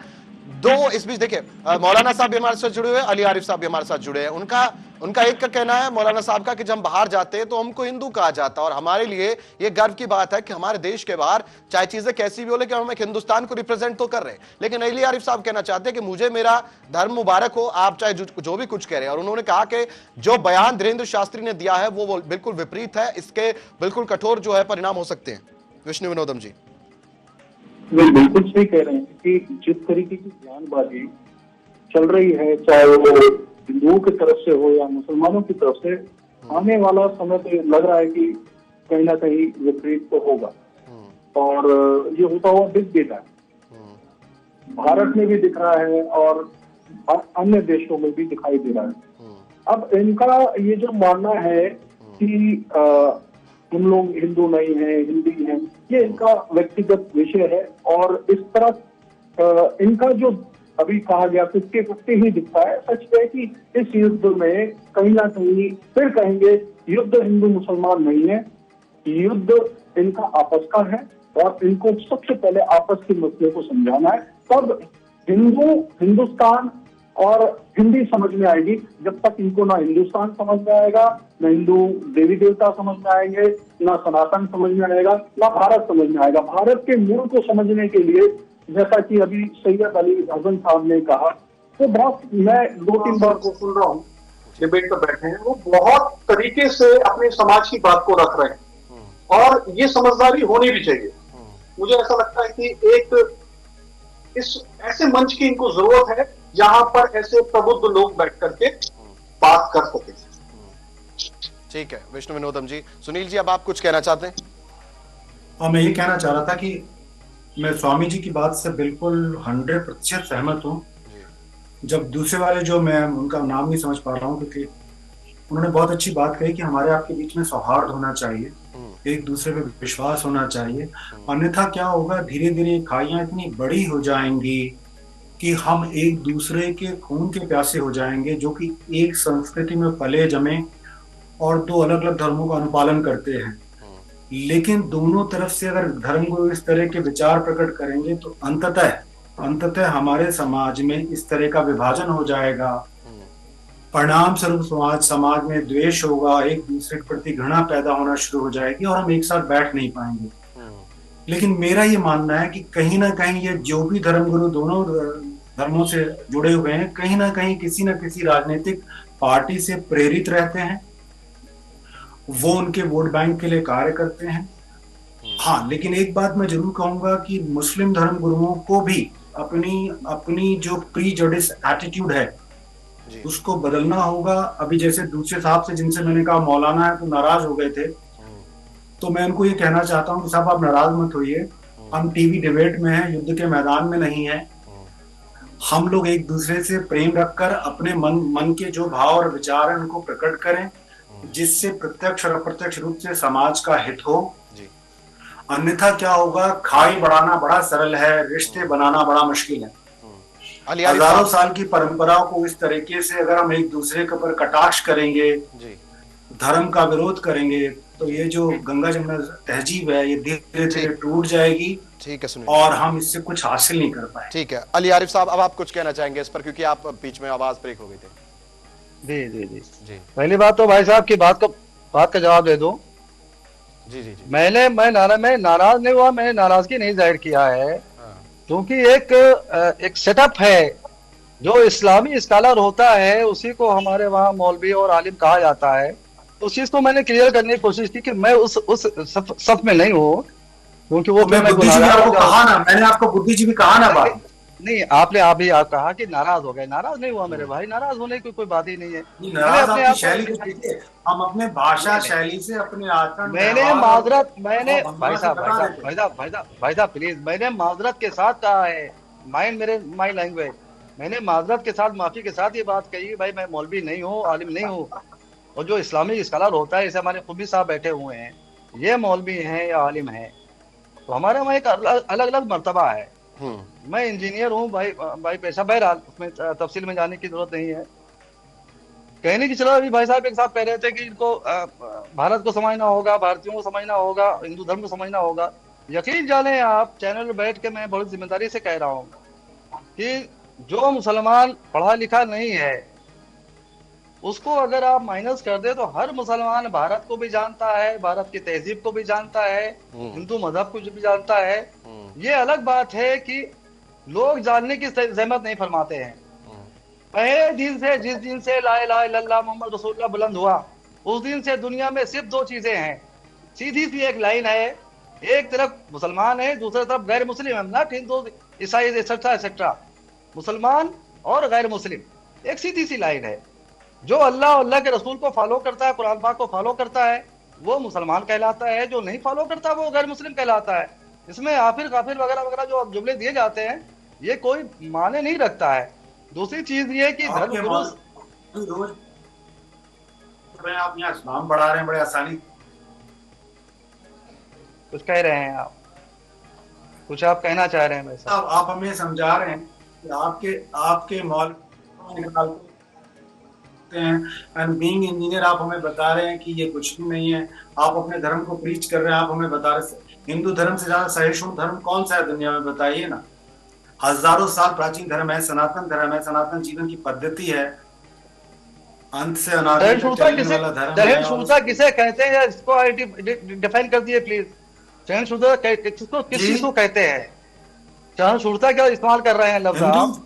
A: दो, इस बीच देखिए मौलाना साहब भी हमारे साथ जुड़े हुए हैं, अली आरिफ साहब भी हमारे साथ जुड़े हैं। उनका एक का कहना है मौलाना साहब का कि जब बाहर जाते हैं तो हमको हिंदू कहा जाता है और हमारे लिए ये गर्व की बात है कि हमारे देश के बाहर चाहे चीजें कैसी भी हो लेकिन हम एक हिंदुस्तान को रिप्रेजेंट तो कर रहे हैं। लेकिन अली आरिफ साहब कहना चाहते हैं कि मुझे मेरा धर्म मुबारक हो, आप चाहे जो भी कुछ कह रहे हैं। और उन्होंने कहा कि जो बयान धीरेन्द्र शास्त्री ने दिया है वो बिल्कुल विपरीत है, इसके बिल्कुल कठोर जो है परिणाम हो सकते हैं। विष्णु विनोदम जी,
D: बिल्कुल सही कह रहे हैं कि जिस तरीके की बयानबाजी चल रही है, चाहे वो हिंदुओं की तरफ से हो या मुसलमानों की तरफ से, आने वाला समय तो लग रहा है कि कहीं ना कहीं विपरीत तो होगा। और ये होता हुआ दिख भी रहा है, भारत में भी दिख रहा है और अन्य देशों में भी दिखाई दे रहा है। अब इनका ये जो मानना है कि हम लोग हिंदू नहीं है, हिंदी है, ये इनका व्यक्तिगत विषय है। और इस तरफ इनका जो अभी कहा गया 50-50 ही दिखता है। सच है कि इस युद्ध में कहीं ना कहीं फिर कहेंगे युद्ध हिंदू मुसलमान नहीं है, युद्ध इनका आपस का है और इनको सबसे पहले आपस के मसले को समझाना है। तब हिंदुस्तान और हिंदी समझ में आएगी। जब तक इनको ना हिंदुस्तान समझ में आएगा, ना हिंदू देवी देवता समझ में आएंगे, ना सनातन समझ में आएगा, ना भारत समझ में आएगा। भारत के मूल को समझने के लिए, जैसा कि अभी सैयद अली हसन साहब ने कहा, तो बहुत, मैं 2-3 बार को सुन रहा हूँ डिबेट पर बैठे हैं, वो बहुत तरीके से अपने समाज की बात को रख रहे हैं और ये समझदारी होनी भी चाहिए। मुझे ऐसा लगता है कि एक इस ऐसे मंच की इनको जरूरत है
G: यहाँ पर ऐसे प्रबुद्ध लोग बैठ करके बात कर सके।
A: ठीक है विष्णु विनोदम जी। सुनील जी अब आप कुछ कहना चाहते हैं?
H: और मैं ये कहना चाह रहा था कि मैं स्वामी जी की बात से बिल्कुल 100% सहमत हूँ। जब दूसरे वाले, जो मैं उनका नाम नहीं समझ पा रहा हूँ, क्योंकि उन्होंने बहुत अच्छी बात कही कि हमारे आपके बीच में सौहार्द होना चाहिए, एक दूसरे पे विश्वास होना चाहिए, अन्यथा क्या होगा, धीरे धीरे खाइयां इतनी बड़ी हो जाएंगी कि हम एक दूसरे के खून के प्यासे हो जाएंगे, जो कि एक संस्कृति में पले जमे और दो अलग अलग धर्मों का अनुपालन करते हैं। लेकिन दोनों तरफ से अगर धर्मगुरु इस तरह के विचार प्रकट करेंगे तो अंततः हमारे समाज में इस तरह का विभाजन हो जाएगा। परिणाम स्वरूप समाज में द्वेष होगा, एक दूसरे के प्रति घृणा पैदा होना शुरू हो जाएगी और हम एक साथ बैठ नहीं पाएंगे। लेकिन मेरा ये मानना है कि कहीं ना कहीं ये जो भी धर्मगुरु दोनों धर्मों से जुड़े हुए हैं, कहीं ना कहीं किसी न किसी राजनीतिक पार्टी से प्रेरित रहते हैं, वो उनके वोट बैंक के लिए कार्य करते हैं। हाँ, लेकिन एक बात मैं जरूर कहूंगा कि मुस्लिम धर्म गुरुओं को भी अपनी जो प्रीजुडिस एटीट्यूड है उसको बदलना होगा। अभी जैसे दूसरे साहब से जिनसे मैंने कहा मौलाना है तो नाराज हो गए थे, तो मैं उनको ये कहना चाहता हूँ कि साहब आप नाराज मत होइए, हम टीवी डिबेट में हैं, युद्ध के मैदान में नहीं है। हम लोग एक दूसरे से प्रेम रखकर अपने मन के जो भाव और विचार हैं उनको प्रकट करें, जिससे प्रत्यक्ष और अप्रत्यक्ष रूप से समाज का हित हो। अन्यथा क्या होगा, खाई बढ़ाना बड़ा सरल है, रिश्ते बनाना बड़ा मुश्किल है। हजारों साल की परंपराओं को इस तरीके से अगर हम एक दूसरे के ऊपर कटाक्ष करेंगे, धर्म का विरोध करेंगे, तो ये जो गंगा जमुना तहजीब है ये धीरे धीरे टूट जाएगी।
A: ठीक है सुनील,
H: और हम इससे कुछ हासिल नहीं कर पाए।
A: ठीक है अली आरिफ साहब, अब आप कुछ कहना चाहेंगे इस पर, क्योंकि आप बीच में आवाज ब्रेक हो गई थी।
E: जी जी जी जी पहली बात तो भाई साहब की बात का जवाब दे दो।
A: जी
E: मैं नाराज नहीं हुआ, मैंने नाराजगी नहीं जाहिर किया है, क्योंकि एक सेटअप है। जो इस्लामी स्कॉलर होता है उसी को हमारे वहाँ मौलवी और आलिम कहा जाता है। उस चीज को मैंने क्लियर करने की कोशिश की कि मैं उस सफ में नहीं हूँ, क्योंकि वो
H: मैंने आपको बुद्धिजीवी कहा ना बात
E: नहीं, आपने आप कहा कि नाराज हो गए। नाराज नहीं हुआ मेरे भाई, नाराज होने की कोई बात ही नहीं है।
H: हम अपने भाषा शैली से अपने आचरण,
E: भाई साहब प्लीज, मैंने माजरत के साथ कहा है, माई लैंग्वेज, मैंने माजरत के साथ, माफी के साथ ये बात कही भाई मैं मौलवी नहीं हूँ, आलिम नहीं हूँ। और जो इस्लामी स्कॉलर होता है, जैसे हमारे खुबी साहब बैठे हुए हैं, ये मौलवी हैं या आलिम हैं, तो हमारे वहाँ एक अलग अलग मर्तबा है। मैं इंजीनियर हूँ भाई पेशा, बहरहाल उसमें तफसील में जाने की जरूरत नहीं है। कहने की चलो, अभी भाई साहब एक साहब कह रहे थे कि इनको भारत को समझना होगा, भारतीयों को समझना होगा, हिंदू धर्म को समझना होगा। यकीन जाने आप, चैनल में बैठ के मैं बड़ी जिम्मेदारी से कह रहा हूँ कि जो मुसलमान पढ़ा लिखा नहीं है उसको अगर आप माइनस कर दे तो हर मुसलमान भारत को भी जानता है, भारत की तहजीब को भी जानता है, हिंदू मजहब को भी जानता है। ये अलग बात है कि लोग जानने की जहमत नहीं फरमाते हैं। पहले दिन से, जिस दिन से ला इलाहा इल्लल्लाह मुहम्मद रसूलुल्लाह बुलंद हुआ, उस दिन से दुनिया में सिर्फ दो चीजें हैं, सीधी सी एक लाइन है, एक तरफ मुसलमान है, दूसरी तरफ गैर मुस्लिम है, नॉट हिंदू ईसाई एक्सेट्रा, मुसलमान और गैर मुस्लिम, एक सीधी सी लाइन है। जो अल्लाह और अल्लाह के रसूल को फॉलो करता है, कुरान पाक को फॉलो करता है, वो मुसलमान कहलाता है, जो नहीं फॉलो करता वो गैर मुस्लिम कहलाता है। इसमें आफिर काफिर वगैरह वगैरह जो जुमले दिए जाते हैं ये कोई माने नहीं रखता है। दूसरी चीज ये कि धर्म
H: रोज आप यहाँ इस्लाम बढ़ा रहे हैं, बड़े आसानी
E: कुछ कह रहे हैं आप, कुछ आप कहना चाह रहे हैं वैसा।
H: आप हमें समझा रहे हैं कि आपके मौल एंड बीइंग इंजीनियर आप हमें बता रहे हैं कि ये कुछ भी नहीं है। आप अपने धर्म को प्रीच कर रहे हैं, आप हमें बता रहे हैं हिंदू धर्म से ज्यादा सहिष्णु धर्म कौन सा है दुनिया में, बताइए ना। हजारों साल प्राचीन धर्म है, सनातन धर्म है, सनातन जीवन की पद्धति है, अंत से अनादि वाला धर्म है।
E: सहिष्णुता किसे कहते हैं, इसको डिफाइन कर दिए प्लीज। सहिष्णुता किसको, किस चीज को कहते हैं? सहिष्णुता क्या इस्तेमाल कर रहे हैं लफ्ज आप?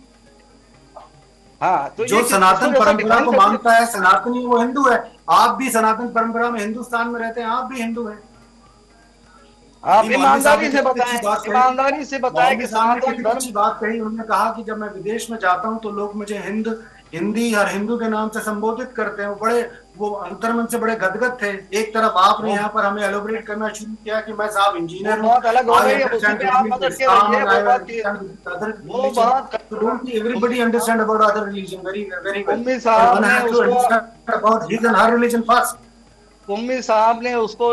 E: हाँ, तो
H: जो सनातन परंपरा को मानता है, सनातनी, वो हिंदू है। आप भी सनातन परंपरा में हिंदुस्तान में रहते हैं, आप भी हिंदू हैं।
E: आप
H: नहीं,
E: ईमानदारी से
H: मौलवी साहब ने
E: बताएं,
H: कितनी अच्छी बात कही।
E: ईमानदारी से बताएं कि
H: मौलवी साहब ने
E: सनातन
H: कितनी
E: धर्म।
H: अच्छी बात कही। उन्होंने कहा कि जब मैं विदेश में जाता हूं तो लोग मुझे हिंदी और हिंदू के नाम से संबोधित करते हैं। वो अंतर्मन से बड़े गदगद थे। एक तरफ आपने यहाँ पर हमें एलोबरेट करना शुरू किया कि मैं साहब इंजीनियर हूँ,
E: बात अलग हो गई है, उसी पे आप मदद के रहिए, वो बात की वो बात
H: everybody understand about other religion very well.
E: उम्मी साहब
H: One
E: ने
H: has to
E: उसको
H: understand about his and her religion first.
E: उम्मी साहब ने उसको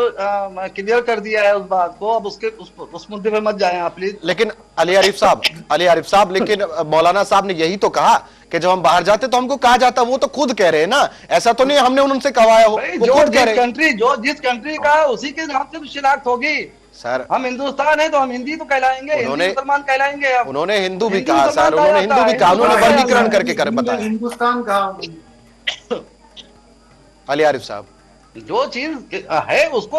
E: क्लियर कर दिया है उस बात को। अब उस मुद्दे पे मत जाएं आप प्लीज।
A: लेकिन अली आरिफ साहब लेकिन मौलाना साहब ने यही तो कहा कि जब हम बाहर जाते तो हमको कहा जाता, वो तो खुद कह रहे हैं ना, ऐसा तो नहीं हमने उनसे करवाया हो, वो खुद कह रहे।
E: जो जिस कंट्री का उसी के नाम से शिनाख्त होगी।
A: सर
E: हम हिंदुस्तान है तो हम हिंदी तो कहलाएंगे, हिंदी मुसलमान कहलाएंगे। अब
A: उन्होंने हिंदू भी कहा सर, उन्होंने हिंदू भी कहा, उन्होंने वर्गीकरण करके कर बताया।
H: हिंदुस्तान कहा
A: अली आरिफ साहब,
E: जो चीज है उसको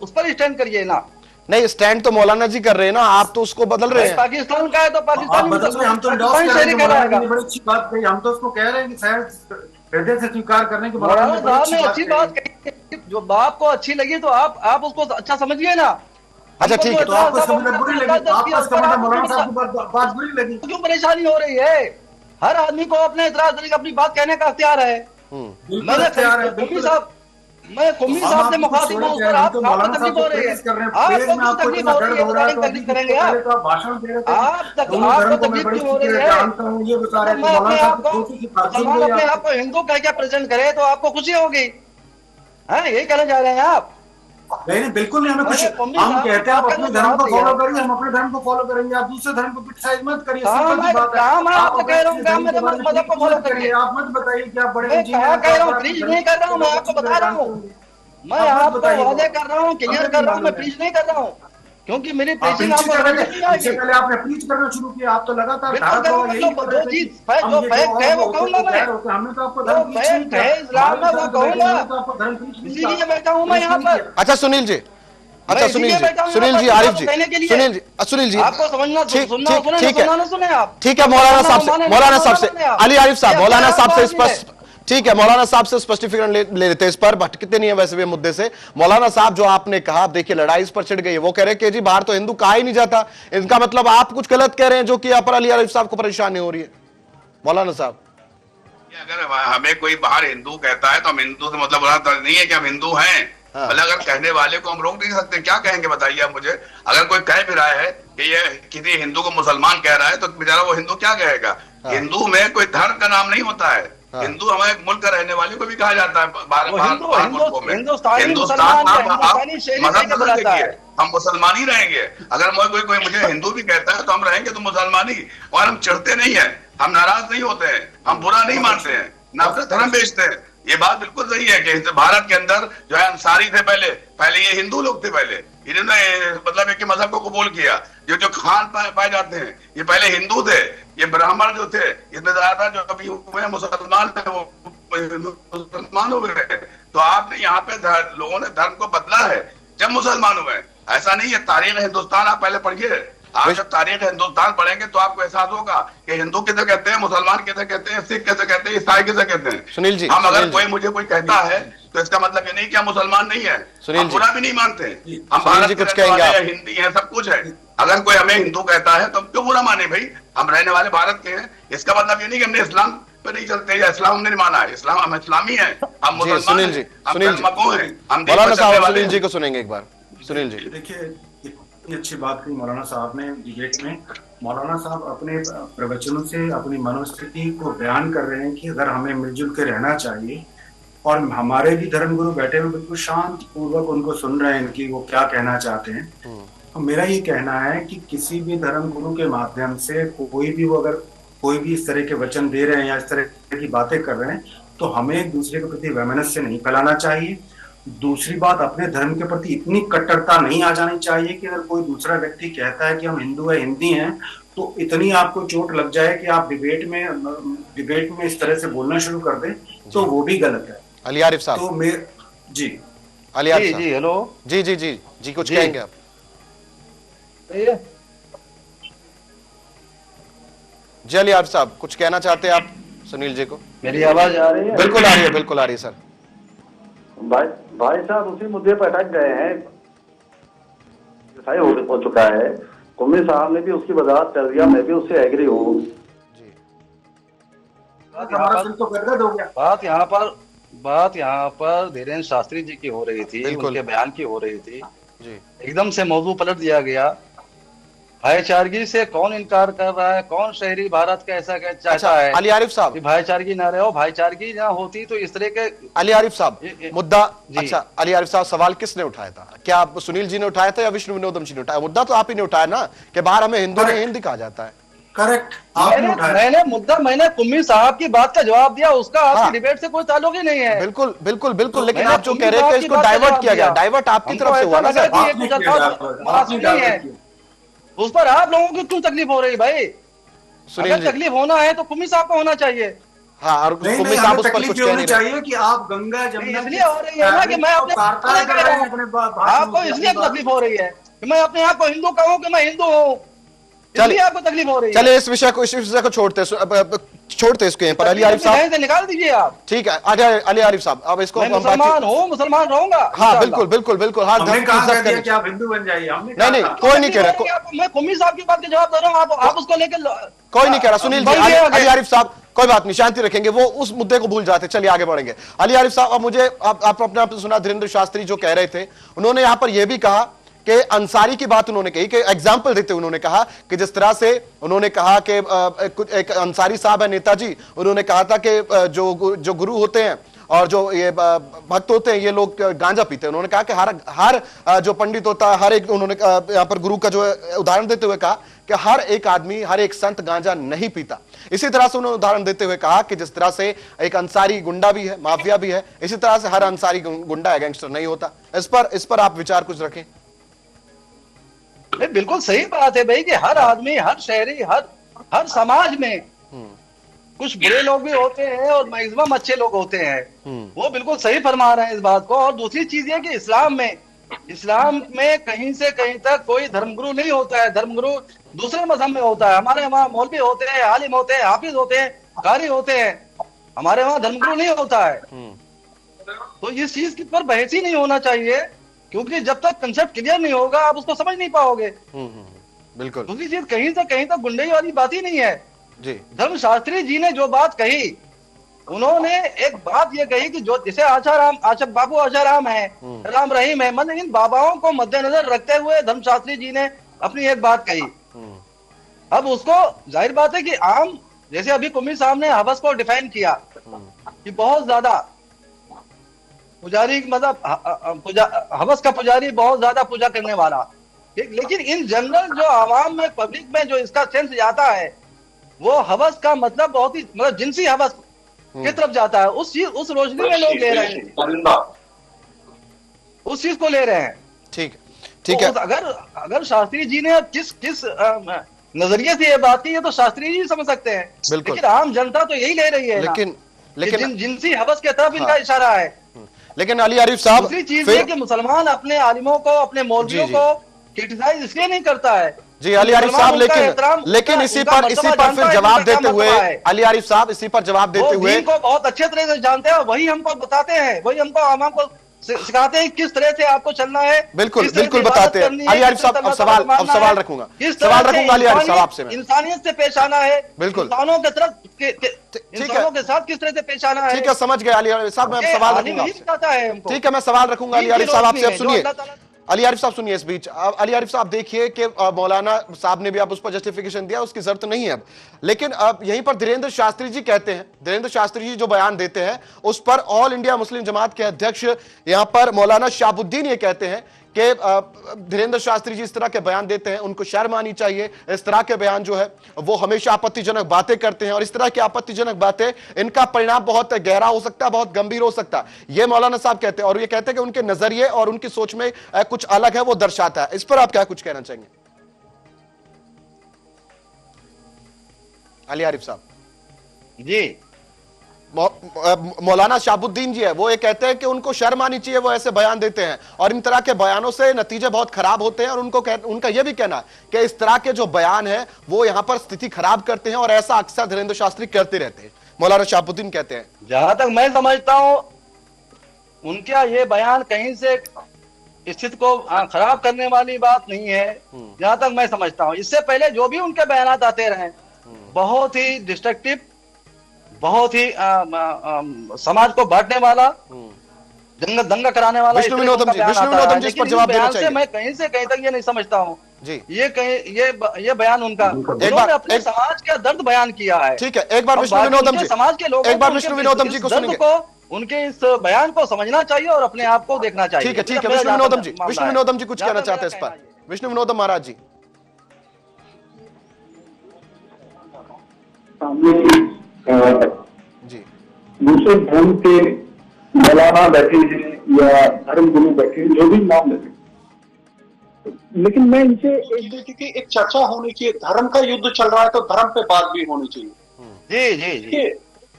E: उस पर स्टैंड करिए ना।
A: नहीं, स्टैंड तो मौलाना जी कर रहे हैं ना, आप तो उसको बदल रहे हैं।
E: पाकिस्तान का है तो पाकिस्तान
H: हम तो endorse कर रहे हैं, बड़ी अच्छी बात कही। हम तो उसको कह रहे हैं कि शायद हृदय से स्वीकार करने की
E: मौलाना साहब ने अच्छी बात कही। जो बाप को अच्छी लगी तो आप उसको अच्छा समझिए ना।
A: अच्छा ठीक है,
H: तो आपको समझना बुरी लगी, आपको समझना मौलाना साहब की बात बुरी लगी।
E: क्यों परेशानी हो रही है? हर आदमी को अपने इतराज अपनी बात कहने का इख्तियार है। मैं कुम्मी साहब से मुखातिब हूं, सर आपको तकलीफ हो रही है, आपको तकलीफ हो रही है, तकलीफ करेंगे आप
H: भाषण दे रहे थे।
E: आपको तकलीफ क्यों हो रही है? मुसलमान अपने आप को हिंदू कह के प्रेजेंट करे तो आपको खुशी होगी, है यही कहना चाह रहे हैं आप?
H: नहीं बिल्कुल नहीं, हमें कुछ हम कहते हैं आप अपने धर्म को फॉलो करिए, हम अपने धर्म को फॉलो करेंगे, आप दूसरे धर्म को क्रिटिसाइज मत करिए।
E: आप कह रहा हूँ मदद को फॉलो करिए,
H: आप मत बताइए कि आप बड़े
E: कह रहा हूँ प्लीज नहीं कर रहा हूँ, मैं आपको बता रहा हूँ, मैं आपको वादे कर रहा हूँ, क्लियर कर रहा हूँ, मैं प्लीज नहीं कर रहा हूँ, क्योंकि मेरी प्रीचिंग आपको
H: पहले आपने प्रीच करना शुरू किया, आप तो लगातार
E: जो चीज जो फैक्ट है वो कहूंगा मैं,
H: हमने तो आपको
E: जो फैक्ट है इस्लाम में वो कहूंगा, इसीलिए बैठा हूँ मैं यहाँ पर।
A: अच्छा सुनील जी, अच्छा सुनील जी आरिफ जी, सुनील जी
E: आपको समझना सुने आप,
A: ठीक है मौलाना साहब से अली आरिफ साहब, मौलाना साहब से स्पष्ट, ठीक है मौलाना साहब से स्पष्टीकरण ले लेते हैं, इस पर भटकते नहीं है वैसे भी मुद्दे से। मौलाना साहब जो आपने कहा, देखिए लड़ाई इस पर छिड़ गई है, वो कह रहे हैं कि जी बाहर तो हिंदू कहा ही नहीं जाता, इनका मतलब आप कुछ गलत कह रहे हैं जो कि यहाँ पर अली आरिफ साहब को परेशानी हो रही है। मौलाना साहब,
F: अगर हमें कोई बाहर हिंदू कहता है तो हम हिंदू से मतलब नहीं है कि हम हिंदू हैं, मतलब अगर कहने वाले को हम रोक नहीं सकते, क्या कहेंगे बताइए आप मुझे। अगर कोई कह भी रहा है कि ये किसी हिंदू को मुसलमान कह रहा है तो बेचारा वो हिंदू क्या कहेगा। हिंदू में कोई धर्म का नाम नहीं होता है, हिंदू हमारे मुल्क का रहने वाले को भी कहा जाता है बाहर मुल्कों में। हिंदुस्तान मजहब बदल देखिए, हम मुसलमान ही रहेंगे। अगर कोई मुझे हिंदू भी कहता है तो हम रहेंगे तो मुसलमान ही, और हम चिढ़ते नहीं है, हम नाराज नहीं होते हैं, हम बुरा नहीं मानते हैं, ना अपना धर्म बेचते हैं। ये बात बिल्कुल सही है कि भारत के अंदर जो है अंसारी थे, पहले ये हिंदू लोग थे, पहले इन्होंने मतलब एक मजहब को कबूल किया। जो खान पाए जाते हैं ये पहले हिंदू थे, ये ब्राह्मण जो थे इसमें ज्यादा जो अभी हुए मुसलमान थे वो मुसलमान हो गए। तो आपने यहाँ पे लोगों ने धर्म को बदला है जब मुसलमान हुए, ऐसा नहीं है। तारीख हिंदुस्तान आप पहले पढ़िए, आप जब तारीख हिंदुस्तान पढ़ेंगे तो आपको एहसास होगा कि हिंदू किसे कहते हैं, मुसलमान किसे कहते हैं, सिख किसे कहते हैं, ईसाई किसे कहते हैं।
A: सुनील जी,
F: हम अगर मुझे कोई कहता है तो इसका मतलब ये नहीं कि हम मुसलमान नहीं है, हम बुरा भी नहीं मानते, हम भारत के रहने वाले हैं, हिंदी है, सब कुछ है। अगर कोई हमें हिंदू कहता है तो हम क्यों बुरा माने भाई, हम रहने वाले भारत के हैं। इसका मतलब ये नहीं कि हमने इस्लाम पे नहीं चलते या इस्लाम हमने नहीं माना है, इस्लाम हम इस्लामी है, हम मुसलमान हैं, हम धर्मको हैं, हम
A: मौलाना साहब सुनील जी को सुनेंगे एक बार। सुनील जी
H: देखिए इतनी अच्छी बात की मौलाना साहब ने डिबेट में। मौलाना साहब अपने प्रवचनों से अपनी मनोस्थिति को बयान कर रहे हैं कि अगर हमें मिलजुल के रहना चाहिए, और हमारे भी धर्मगुरु बैठे हुए बिल्कुल शांत पूर्वक उनको सुन रहे हैं कि वो क्या कहना चाहते हैं। तो मेरा ये कहना है कि किसी भी धर्मगुरु के माध्यम से कोई भी वो अगर कोई भी इस तरह के वचन दे रहे हैं या इस तरह की बातें कर रहे हैं तो हमें एक दूसरे के प्रति वैमनस्य नहीं फैलाना चाहिए। दूसरी बात, अपने धर्म के प्रति इतनी कट्टरता नहीं आ जानी चाहिए कि अगर कोई दूसरा व्यक्ति कहता है कि हम हिंदू है, हिंदी हैं, तो इतनी आपको चोट लग जाए कि आप डिबेट में इस तरह से बोलना शुरू कर दें, तो वो भी गलत है।
A: अली आरिफ साहब,
H: तो जी
A: अली आरिफ साहब,
E: जी हेलो,
A: जी कुछ कहेंगे आप? जी अली आरिफ साहब कुछ कहना चाहते हैं आप सुनील जी को?
E: मेरी आवाज आ रही है?
A: बिल्कुल आ रही है, बिल्कुल आ रही है सर।
E: भाई साहब उसी मुद्दे पर अटक गए हैं। हो चुका है। कुम्मी साहब ने भी उसकी वजाहत कर दिया, मैं भी उससे एग्री हूँ।
I: बात यहाँ पर धीरेन्द्र शास्त्री जी की हो रही थी, उनके बयान की हो रही थी जी। एकदम से मौजू पलट दिया गया। भाईचारगी से कौन इनकार कर रहा है? कौन शहरी भारत का ऐसा चाहता है
A: अली आरिफ साहब
I: कि भाईचारगी ना रहे हो? भाईचारगी ना होती तो इस तरह के
A: अली आरिफ साहब मुद्दा, अच्छा अली आरिफ साहब सवाल किसने उठाया था? क्या आप सुनील जी ने उठाया था या विष्णु विनोदम जी ने उठाया? मुद्दा तो आप ही ने उठाया ना कि बाहर हमें हिंदू नहीं हिंदी कहा जाता है।
H: करेक्ट,
I: मैंने कुम्मी साहब की बात का जवाब दिया, उसका आपकी डिबेट से कोई ताल्लुक ही नहीं है।
A: बिल्कुल बिल्कुल बिल्कुल, लेकिन आप जो कह रहे हैं कि इसको डाइवर्ट किया गया, डाइवर्ट आपकी तरफ से हुआ ना सर?
I: उस पर आप लोगों की क्यों तकलीफ हो रही भाई? अगर तकलीफ होना है तो कुम्मी साहब को होना चाहिए।
A: हाँ, और कुम्मी साहब उस पर कुछ कह नहीं
H: चाहिए कि आप गंगा जमुना
I: इसलिए हो रही है ना कि मैं अपने आपको इसलिए तकलीफ हो रही है कि मैं अपने आप को हिंदू कहूँ कि मैं हिंदू हूँ, इसलिए आपको तकलीफ हो रही है।
A: चलिए इस विषय को छोड़ते इसको यहीं पर। अली आरिफ साहब
I: निकाल दीजिए आप।
A: ठीक है, अली आरिफ साहब अब इसको
I: मुसलमान हूँ, मुसलमान रहूंगा।
A: हाँ बिल्कुल बिल्कुल बिल्कुल, हाँ धर्म की इज्जत करें।
H: क्या आप हिंदू बन जाइए?
A: नहीं कोई नहीं कह रहा।
I: मैं कुम्मी साहब की बात का जवाब दे रहा हूँ, आप उसको लेकर
A: कोई नहीं कह रहा। सुनील जी, अली आरिफ साहब कोई बात नहीं, शांति रखेंगे, वो उस मुद्दे को भूल जाते। चलिए आगे बढ़ेंगे। अली आरिफ साहब अब मुझे आप अपने आप सुना धीरेन्द्र शास्त्री जो कह रहे थे, उन्होंने यहां पर यह भी कहा कि अंसारी की बात उन्होंने कही कि एग्जाम्पल देते उन्होंने कहा कि जिस तरह से उन्होंने कहा कि एक अंसारी साहब है नेताजी, उन्होंने कहा था कि जो गुरु होते हैं और जो ये भक्त होते हैं ये लोग गांजा पीते हैं। उन्होंने कहा कि हर जो पंडित होता है, हर एक, उन्होंने यहाँ पर गुरु का जो उदाहरण देते हुए कहा कि हर एक आदमी, हर एक संत गांजा नहीं पीता। इसी तरह से उन्होंने उदाहरण देते हुए कहा कि जिस तरह से एक अंसारी गुंडा भी है, माफिया भी है, इसी तरह से हर अंसारी गुंडा है, गैंगस्टर नहीं होता। इस पर आप विचार कुछ रखें।
I: बिल्कुल सही बात है भाई कि हर आदमी, हर शहरी, हर समाज में कुछ बुरे लोग भी होते हैं और मैक्सिमम अच्छे लोग होते हैं। वो बिल्कुल सही फरमा रहे हैं इस बात को। और दूसरी चीज ये कि इस्लाम में कहीं से कहीं तक कोई धर्मगुरु नहीं होता है। धर्मगुरु दूसरे मजहब में होता है। हमारे वहाँ मौलवी होते हैं, आलिम होते हैं, हाफिज होते हैं, कारी होते हैं। हमारे वहाँ धर्मगुरु नहीं होता है। तो इस चीज की पर बहस ही नहीं होना चाहिए, क्योंकि जब तक कंसेप्ट क्लियर नहीं होगा आप उसको समझ नहीं पाओगे।
A: बिल्कुल।
I: दूसरी चीज कहीं से कहीं तक गुंडई वाली बात ही नहीं है
A: जी।
I: धर्मशास्त्री जी ने जो बात कही, उन्होंने एक बात ये कही कि जो जैसे बाबू आचाराम है, राम रहीम है, मतलब इन बाबाओं को मद्देनजर रखते हुए धर्मशास्त्री जी ने अपनी एक बात कही। अब उसको जाहिर बात है कि आम, जैसे अभी कुम्मी साहब ने हवस को डिफाइन किया कि बहुत ज्यादा पुजारी, मतलब हवस का पुजारी, बहुत ज्यादा पूजा करने वाला। लेकिन इन जनरल जो आवाम में, पब्लिक में जो इसका सेंस जाता है, वो हवस का मतलब बहुत ही, मतलब जिनसी हवस की तरफ जाता है। उस रोशनी में लोग ले रहे हैं, उस चीज को ले रहे हैं।
A: ठीक है।
I: अगर शास्त्री जी ने किस नजरिए से ये बात की है तो शास्त्री जी समझ सकते हैं, लेकिन आम जनता तो यही ले रही है। लेकिन जिनसी हवस की तरफ इनका इशारा है।
A: लेकिन अली आरिफ साहब,
I: दूसरी चीज है कि मुसलमान अपने आलिमों को, अपने मौलवियों को क्रिटिसाइज इसलिए नहीं करता है
A: जी अली आरिफ साहब, लेकिन इसी पर फिर जवाब देते हुए अली आरिफ साहब इसी पर जवाब देते हुए
I: इनको बहुत अच्छे तरह से जानते हैं, वही हमको बताते हैं, वही हमको आवाम को सिखाते हैं किस तरह से आपको चलना है।
A: बिल्कुल बताते हैं। अली आरिफ साहब अब सवाल रखूंगा अली आरिफ साहब आपसे,
I: इंसानियत से पेश आना है,
A: बिल्कुल
I: इंसानों के तरफ, इंसानों के साथ किस तरह से पेश आना है।
A: ठीक है, समझ गए अली आरिफ साहब, मैं सवाल रखूंगा। ठीक है, मैं सवाल रखूंगा अली आरिफ साहब आपसे। अब सुनिए अली आरिफ साहब, सुनिए इस बीच अली आरिफ साहब देखिए कि मौलाना साहब ने भी आप उस पर जस्टिफिकेशन दिया, उसकी जरूरत नहीं है अब। लेकिन अब यहीं पर धीरेन्द्र शास्त्री जी कहते हैं, धीरेन्द्र शास्त्री जी जो बयान देते हैं उस पर ऑल इंडिया मुस्लिम जमात के अध्यक्ष यहां पर मौलाना शाहबुद्दीन ये कहते हैं कि धीरेन्द्र शास्त्री जी इस तरह के बयान देते हैं, उनको शर्म आनी चाहिए। इस तरह के बयान जो है वो हमेशा आपत्तिजनक बातें करते हैं और इस तरह की आपत्तिजनक बातें, इनका परिणाम बहुत गहरा हो सकता है, बहुत गंभीर हो सकता है। ये मौलाना साहब कहते हैं और ये कहते हैं कि उनके नजरिए और उनकी सोच में कुछ अलग है, वो दर्शाता है। इस पर आप क्या कुछ कहना चाहेंगे अली आरिफ साहब?
I: जी,
A: मौलाना शाहबुद्दीन जी है, वो ये कहते हैं कि उनको शर्म आनी चाहिए, वो ऐसे बयान देते हैं और इन तरह के बयानों से नतीजे बहुत खराब होते हैं। और उनका यह भी कहना है कि इस तरह के जो बयान है वो यहां पर स्थिति खराब करते हैं और ऐसा अक्सर धीरेन्द्र शास्त्री करते रहते हैं। मौलाना शाहबुद्दीन कहते हैं,
I: जहां तक मैं समझता हूं उनका ये बयान कहीं से स्थिति को खराब करने वाली बात नहीं है, जहां तक मैं समझता हूं। इससे पहले जो भी उनके बयानात आते रहे बहुत ही डिस्ट्रक्टिव, बहुत ही समाज को बांटने वाला, दंगा कराने वाला।
A: विष्णु विनोदम जी इस पर जवाब देना चाहिए।
I: मैं कहीं से कहीं तक ये नहीं समझता हूँ
A: जी,
I: ये बयान उनका, उन्होंने अपने समाज का दर्द बयान किया है।
A: ठीक है, एक बार विष्णु विनोदम जी,
I: समाज के लोगों
A: एक बार विष्णु विनोदम जी को सुनेंगे।
I: उनके इस बयान को समझना चाहिए और अपने आप को देखना चाहिए।
A: ठीक है, ठीक है, विष्णु विनोदम जी, विष्णु विनोदम जी कुछ कहना चाहते हैं इस पर। विष्णु विनोदम महाराज जी।
D: जी, दूसरे धर्म के मौलाना बैठे हैं या धर्म गुरु बैठे हैं, जो भी नाम लेते, लेकिन मैं इनसे
G: एक चर्चा होनी चाहिए। धर्म का युद्ध चल रहा है तो धर्म पे बात भी होनी चाहिए।
I: जी जी जी।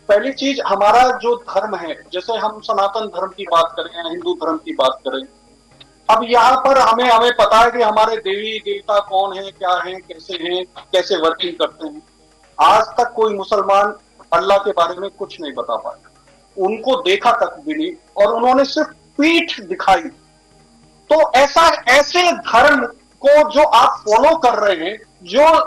G: पहली चीज, हमारा जो धर्म है, जैसे हम सनातन धर्म की बात करें या हिंदू धर्म की बात करें, अब यहाँ पर हमें पता है कि हमारे देवी देवता कौन है, क्या है, कैसे वर्किंग करते हैं। आज तक कोई मुसलमान अल्लाह के बारे में कुछ नहीं बता पाया, उनको देखा तक भी नहीं, और उन्होंने सिर्फ पीठ दिखाई। तो ऐसे धर्म को जो आप फॉलो कर रहे हैं,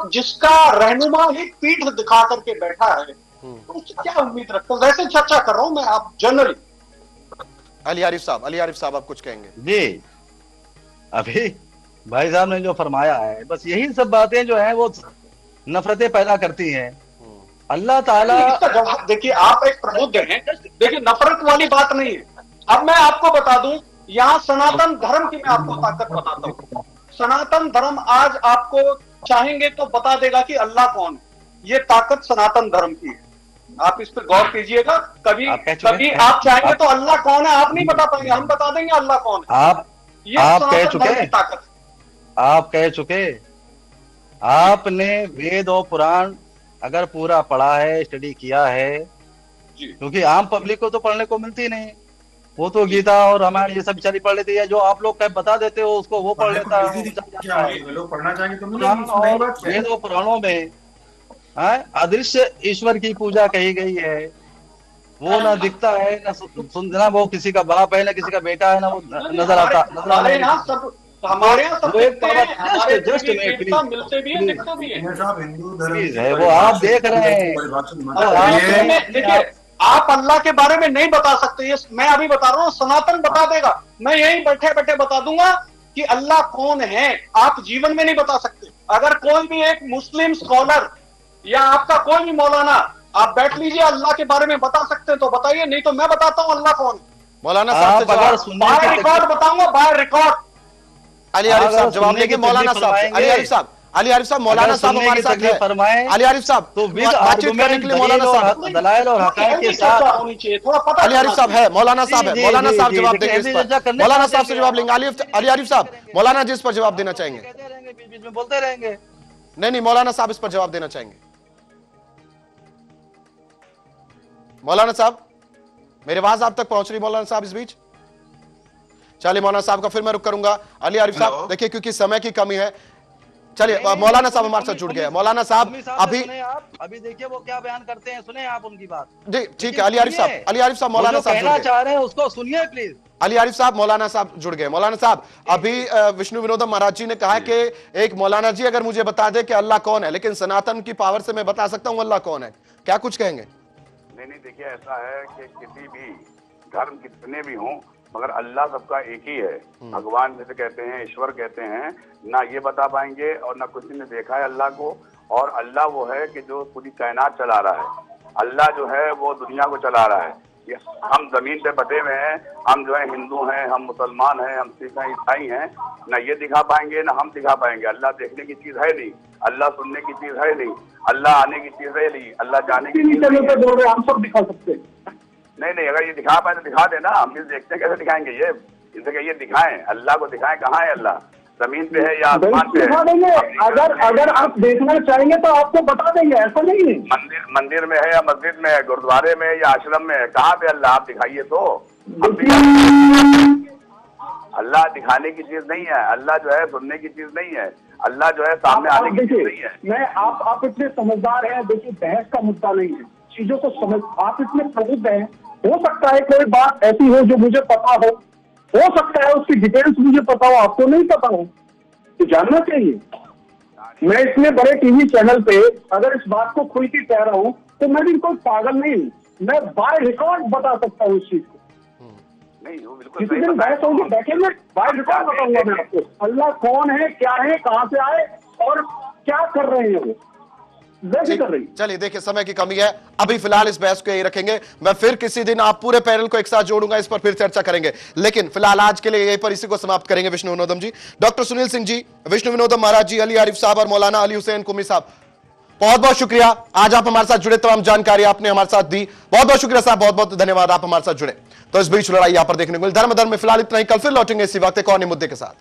G: जिसका रहनुमा ही पीठ दिखा करके बैठा है, तो उससे क्या उम्मीद रखते हैं? वैसे चर्चा कर रहा हूं मैं, आप जनरली।
A: अली आरिफ साहब आप कुछ कहेंगे?
I: जी, अभी भाई साहब ने जो फरमाया है, बस यही सब बातें जो है वो नफरतें पैदा करती हैं। अल्लाह ताला,
G: इसका जवाब देखिए, आप एक प्रबुद्ध हैं, देखिए नफरत वाली बात नहीं है। अब मैं आपको बता दूं, यहाँ सनातन धर्म की मैं आपको ताकत बताता हूँ। सनातन धर्म आज आपको चाहेंगे तो बता देगा कि अल्लाह कौन है। ये ताकत सनातन धर्म की है, आप इस पर गौर कीजिएगा। कभी आप चाहेंगे तो अल्लाह कौन है आप नहीं बता पाएंगे, हम बता देंगे अल्लाह कौन है।
I: आप कह चुके, आप कह चुके, आपने वेद और पुराण अगर पूरा पढ़ा है, स्टडी किया है, क्योंकि आम पब्लिक को तो पढ़ने को मिलती नहीं, वो तो गीता और रामायण ये सब बेचारी पढ़ लेती है। जो आप लोग बता देते हो उसको वो पढ़ लेता है।
H: लोग पढ़ना चाहिए तो
I: वेद और पुराणों में अदृश्य ईश्वर की पूजा कही गई है। वो ना दिखता है, ना सुनना, वो किसी का बाप है, ना किसी का बेटा है, ना वो नजर आता
G: हमारे यहाँ सब
I: जस्ट
G: मिलते भी हैं, दिखते भी हैं।
H: हिंदू धर्म
I: है, वो आप देख रहे हैं।
G: देखिए, आप अल्लाह के बारे में नहीं बता सकते, ये मैं अभी बता रहा हूँ, सनातन बता देगा। मैं यहीं बैठे बैठे बता दूंगा कि अल्लाह कौन है, आप जीवन में नहीं बता सकते। अगर कोई भी एक मुस्लिम स्कॉलर या आपका कोई भी मौलाना, आप बैठ लीजिए, अल्लाह के बारे में बता सकते हैं तो बताइए, नहीं तो मैं बताता हूँ अल्लाह कौन है।
A: मौलाना साहब
G: बाय रिकॉर्ड बताऊंगा, बाय रिकॉर्ड।
A: अली आरिफ साहब जवाब देंगे। मौलाना साहब, अली आरिफ साहब, मौलाना साहब हमारे साथ है। अली आरिफ साहब
I: तो
A: बातचीत करने के लिए मौलाना साहब,
I: दलाइल और हक़ाइक़ के साथ
G: होनी चाहिए, थोड़ा पता।
A: अली आरिफ साहब है, मौलाना साहब है, मौलाना साहब जवाब देंगे इस पर। मौलाना साहब से जवाब लेंगे। अली आरिफ साहब, मौलाना जी इस पर जवाब देना चाहेंगे?
I: बीच बीच में बोलते रहेंगे।
A: नहीं, मौलाना साहब इस पर जवाब देना चाहेंगे। मौलाना साहब, मेरी आवाज आप तक पहुंच रही मौलाना साहब इस बीच? चलिए मौलाना साहब का फिर मैं रुक करूंगा। अली आरिफ साहब देखिए, क्योंकि समय की कमी है, चलिए मौलाना साहब हमारे साथ जुड़ गए। मौलाना साहब
I: अभी देखिए वो क्या बयान करते हैं, सुने आप उनकी बात।
A: जी ठीक है, अली आरिफ साहब मौलाना साहब
I: कहना चाह रहे हैं उसको सुनिए प्लीज।
A: अली आरिफ साहब, मौलाना साहब जुड़ गए। मौलाना साहब, अभी विष्णु विनोदम महाराज जी ने कहा कि एक मौलाना जी अगर मुझे बता दे कि अल्लाह कौन है, लेकिन सनातन की पावर से मैं बता सकता हूं अल्लाह कौन है, क्या कुछ कहेंगे?
F: नहीं, देखिए ऐसा है कि किसी भी धर्म कितने भी हों, मगर अल्लाह सबका एक ही है। भगवान जैसे कहते हैं, ईश्वर कहते हैं, ना ये बता पाएंगे और ना किसी ने देखा है अल्लाह को। और अल्लाह वो है कि जो पूरी कायनात चला रहा है। अल्लाह जो है वो दुनिया को चला रहा है। ये हम जमीन पे बटे हुए हैं, हम जो है हिंदू हैं, हम मुसलमान हैं, हम सिख हैं, ईसाई हैं, ना ये दिखा पाएंगे ना हम दिखा पाएंगे। अल्लाह देखने की चीज है नहीं, अल्लाह सुनने की चीज है नहीं, अल्लाह आने की चीज है नहीं, अल्लाह जाने की चीज है।
D: हम सब दिखा सकते हैं।
F: नहीं, अगर ये दिखा पाए तो दिखा देना, हम भी देखते हैं, कैसे दिखाएंगे? ये इनसे कहिए दिखाएं, अल्लाह को दिखाएं। कहाँ है अल्लाह? जमीन पे है या आसमान पे है?
D: अगर आप देखना चाहेंगे तो आपको बता देंगे, ऐसा नहीं है।
F: मंदिर में है या मस्जिद में है, गुरुद्वारे में है या आश्रम में है, कहाँ पे अल्लाह? आप दिखाइए तो। अल्लाह दिखाने की चीज नहीं है, अल्लाह जो है सुनने की चीज नहीं है, अल्लाह जो है सामने आने की चीज नहीं है।
D: मैं आप इतने समझदार हैं, देखिए बहस का मुद्दा नहीं है, चीजों को समझ, आप इतने प्रबुद्ध हैं। हो सकता है कोई बात ऐसी हो जो मुझे पता हो, हो सकता है उसकी डिटेल्स मुझे पता हो, आपको नहीं पता हो, तो जानना चाहिए। मैं इतने बड़े टीवी चैनल पे अगर इस बात को खुल के कह रहा हूं तो मैं भी कोई पागल नहीं हूं, मैं बाय रिकॉर्ड बता सकता हूँ इस चीज को।
F: नहीं वो बिल्कुल
D: किसी दिन बहस होगी, बैठेंगे, बाय रिकॉर्ड बताऊंगा मैं आपको अल्लाह कौन है, क्या है, कहां से आए और क्या कर रहे हैं वो, वैसे कर रही।
A: चलिए देखिए समय की कमी है, अभी फिलहाल इस बहस को यही रखेंगे। मैं फिर किसी दिन आप पूरे पैनल को एक साथ जोड़ूंगा, इस पर फिर चर्चा करेंगे, लेकिन फिलहाल आज के लिए यहीं पर इसी को समाप्त करेंगे। विष्णु विनोदम जी, डॉक्टर सुनील सिंह जी, विष्णु विनोदम महाराज जी, अली आरिफ साहब और मौलाना अली हुसैन कुमी साहब, बहुत बहुत शुक्रिया। आज आप हमारे साथ जुड़े, तमाम जानकारी आपने हमारे साथ दी, बहुत बहुत शुक्रिया साहब, बहुत बहुत धन्यवाद, आप हमारे साथ जुड़े। तो इस बीच लड़ाई यहां पर देखने को मिली धर्म में फिलहाल इतना ही। कल फिर लौटेंगे इसी वक्त एक और नए मुद्दे के साथ।